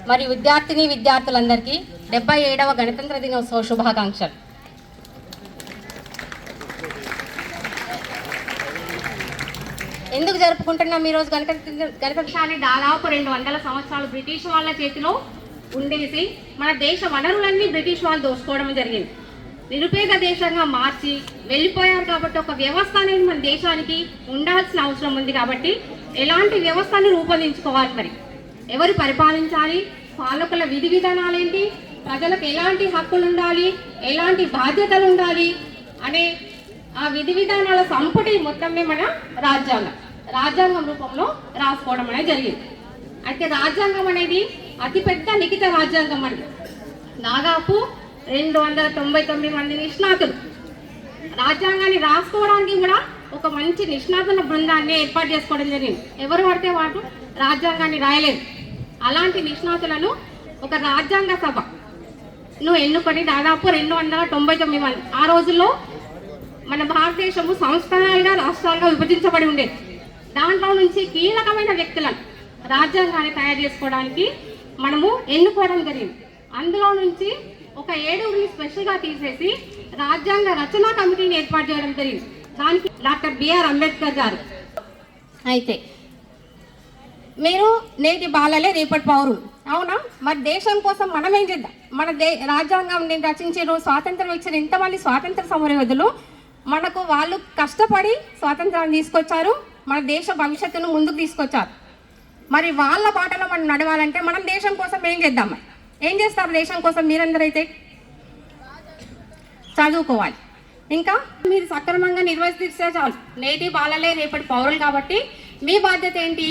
మరి విద్యార్థులందరికీ 77వ గణతంత్ర దినోత్సవ శుభాకాంక్షలు. ఎందుకు జరుపుకుంటున్నాం ఈరోజు గణతంత్రాన్ని? దాదాపు 200 సంవత్సరాలు బ్రిటిష్ వాళ్ళ చేతిలో ఉండేసి మన దేశ వనరులన్నీ బ్రిటిష్ వాళ్ళు దోచుకోవడం జరిగింది. నిరుపేద దేశంగా మార్చి వెళ్ళిపోయారు కాబట్టి ఒక వ్యవస్థ అనేది మన దేశానికి ఉండాల్సిన అవసరం ఉంది. కాబట్టి ఎలాంటి వ్యవస్థని రూపొందించుకోవాలి, మరి ఎవరు పరిపాలించాలి, పాలకుల విధి విధానాలు ఏంటి, ప్రజలకు ఎలాంటి హక్కులు ఉండాలి, ఎలాంటి బాధ్యతలు ఉండాలి అనే ఆ విధి విధానాల సంపుటి మొత్తమే మన రాజ్యాంగం రూపంలో రాసుకోవడం అనేది జరిగింది. అయితే రాజ్యాంగం అనేది అతిపెద్ద లిఖిత రాజ్యాంగం అండి. దాదాపు 299 మంది నిష్ణాతులు రాజ్యాంగాన్ని రాసుకోవడానికి కూడా ఒక మంచి నిష్ణాతుల బృందాన్ని ఏర్పాటు చేసుకోవడం జరిగింది. ఎవరు పడితే వారు రాజ్యాంగాన్ని రాయలేదు. అలాంటి నిష్ణాతులను ఒక రాజ్యాంగ సభను ఎన్నుకొని దాదాపు 299 మంది. ఆ రోజుల్లో మన భారతదేశము సంస్థానాలుగా రాష్ట్రాలుగా విభజించబడి ఉండేది. దాంట్లో నుంచి కీలకమైన వ్యక్తులను రాజ్యాంగాన్ని తయారు చేసుకోవడానికి మనము ఎన్నుకోవడం జరిగింది. అందులో నుంచి ఒక 7గురిని స్పెషల్గా తీసేసి రాజ్యాంగ రచనా కమిటీని ఏర్పాటు చేయడం జరిగింది. దానికి డాక్టర్ బిఆర్ అంబేద్కర్ గారు. అయితే మీరు నేటి బాలలే రేపటి పౌరులు, అవునా? మరి దేశం కోసం మనం ఏం చేద్దాం? మన రాజ్యాంగం రచించారు, స్వాతంత్రం ఇచ్చిన ఇంతమంది స్వాతంత్ర సమరయోధులు మనకు వాళ్ళు కష్టపడి స్వాతంత్రాన్ని తీసుకొచ్చారు, మన దేశ భవిష్యత్తును ముందుకు తీసుకొచ్చారు. మరి వాళ్ళ బాటలో మనం నడవాలంటే మనం దేశం కోసం ఏం చేద్దాం? మరి ఏం చేస్తారు దేశం కోసం? మీరందరైతే చదువుకోవాలి, ఇంకా మీరు సక్రమంగా నిర్వహిస్తే చాలు. నేటి బాలలే రేపటి పౌరులు కాబట్టి మీ బాధ్యత ఏంటి?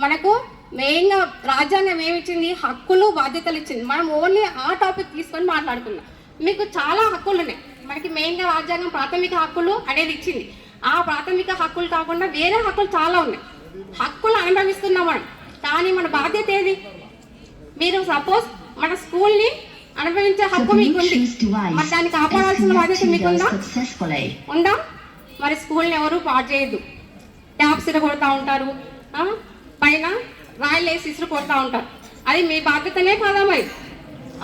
మనకు మెయిన్గా రాజ్యాంగం ఏమిచ్చింది? హక్కులు బాధ్యతలు ఇచ్చింది. మనం ఓన్లీ ఆ టాపిక్ తీసుకొని మాట్లాడుకుందాం. మీకు చాలా హక్కులు ఉన్నాయి. మనకి మెయిన్గా రాజ్యాంగం ప్రాథమిక హక్కులు అనేది ఇచ్చింది. ఆ ప్రాథమిక హక్కులు కాకుండా వేరే హక్కులు చాలా ఉన్నాయి. హక్కులు అనుభవిస్తున్నాం మనం, కానీ మన బాధ్యత ఏది? మీరు సపోజ్ మన స్కూల్ని అనుభవించే హక్కు మీకుంది, మరి దాన్ని కాపాడాల్సిన బాధ్యత మీకుందా? ఉందా? మరి స్కూల్ని ఎవరు పాడు చేయొద్దు. ట్యాప్స్ కొడతా ఉంటారు, పైన రాయలు వేసి ఇసురు కొడతా ఉంటారు. అది మీ బాధ్యతనే కాదా మరి?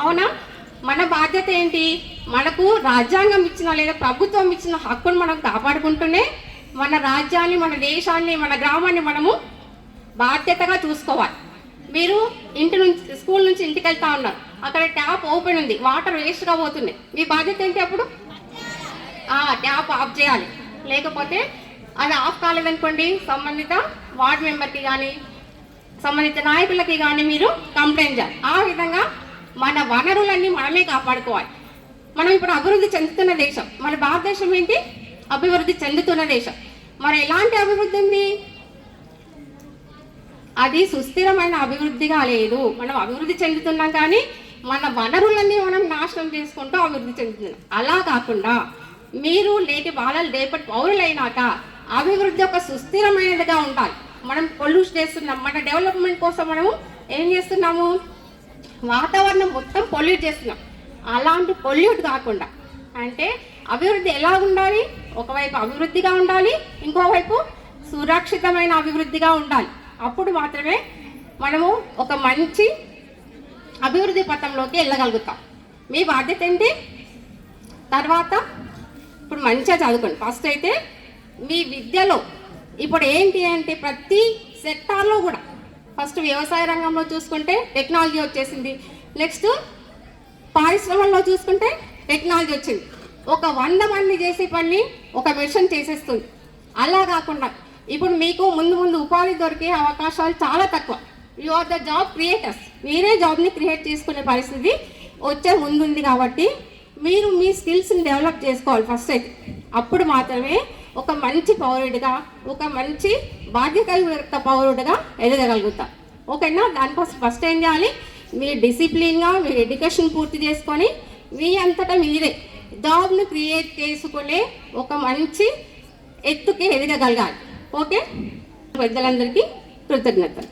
అవునా? మన బాధ్యత ఏంటి? మనకు రాజ్యాంగం ఇచ్చిన లేదా ప్రభుత్వం ఇచ్చిన హక్కును మనం కాపాడుకుంటూనే మన రాజ్యాన్ని, మన దేశాన్ని, మన గ్రామాన్ని మనము బాధ్యతగా చూసుకోవాలి. మీరు ఇంటి నుంచి స్కూల్ నుంచి ఇంటికి వెళ్తా ఉన్నారు, అక్కడ ట్యాప్ ఓపెన్ ఉంది, వాటర్ వేస్ట్గా పోతుంది. మీ బాధ్యత ఏంటి అప్పుడు? ట్యాప్ ఆఫ్ చేయాలి. లేకపోతే అది ఆఫ్ కాలేదనుకోండి, సంబంధిత వార్డు మెంబర్కి కానీ సంబంధిత నాయకులకి కానీ మీరు కంప్లైంట్ చేయాలి. ఆ విధంగా మన వనరులన్నీ మనమే కాపాడుకోవాలి. మనం ఇప్పుడు అభివృద్ధి చెందుతున్న దేశం, మన భారతదేశం ఏంటి? అభివృద్ధి చెందుతున్న దేశం. మరి ఎలాంటి అభివృద్ధి ఉంది? అది సుస్థిరమైన అభివృద్ధిగా లేదు. మనం అభివృద్ధి చెందుతున్నాం కానీ మన వనరులన్నీ మనం నాశనం చేసుకుంటూ అభివృద్ధి చెందుతున్నాం. అలా కాకుండా మీరు నేటి బాలలు రేపటి పౌరులైనాక అభివృద్ధి ఒక సుస్థిరమైనదిగా ఉండాలి. మనం పొల్యూట్ చేస్తున్నాం, మన డెవలప్మెంట్ కోసం మనము ఏం చేస్తున్నాము? వాతావరణం మొత్తం పొల్యూట్ చేస్తున్నాం. అలాంటి పొల్యూట్ కాకుండా అంటే అభివృద్ధి ఎలా ఉండాలి? ఒకవైపు అభివృద్ధిగా ఉండాలి, ఇంకోవైపు సురక్షితమైన అభివృద్ధిగా ఉండాలి. అప్పుడు మాత్రమే మనము ఒక మంచి అభివృద్ధి పథంలోకి వెళ్ళగలుగుతాం. మీ బాధ్యత ఏంటి? తర్వాత ఇప్పుడు మంచిగా చదువుకోండి. ఫస్ట్ అయితే మీ విద్యలో ఇప్పుడు ఏంటి అంటే ప్రతి సెక్టార్లో కూడా ఫస్ట్ వ్యవసాయ రంగంలో చూసుకుంటే టెక్నాలజీ వచ్చేసింది. నెక్స్ట్ పారిశ్రమల్లో చూసుకుంటే టెక్నాలజీ వచ్చింది. ఒక 100 మంది చేసే పని ఒక మెషిన్ చేసేస్తుంది. అలా కాకుండా ఇప్పుడు మీకు ముందు ఉపాధి దొరికే అవకాశాలు చాలా తక్కువ. You are the job creators. మీరే జాబ్ని క్రియేట్ చేసుకునే పరిస్థితి వచ్చే ముందుంది. కాబట్టి మీరు మీ స్కిల్స్ని డెవలప్ చేసుకోవాలి ఫస్ట్ అయితే. అప్పుడు మాత్రమే ఒక మంచి పౌరుడిగా, ఒక మంచి బాధ్యతాయుత పౌరుడిగా ఎదగగలుగుతాం. ఓకేనా? దానికోసం ఫస్ట్ ఏం చేయాలి? మీరు డిసిప్లిన్గా మీ ఎడ్యుకేషన్ పూర్తి చేసుకొని మీ అంతటా మీరే జాబ్ను క్రియేట్ చేసుకునే ఒక మంచి ఎత్తుకి ఎదగగలగాలి. ఓకే? పెద్దలందరికీ కృతజ్ఞతలు.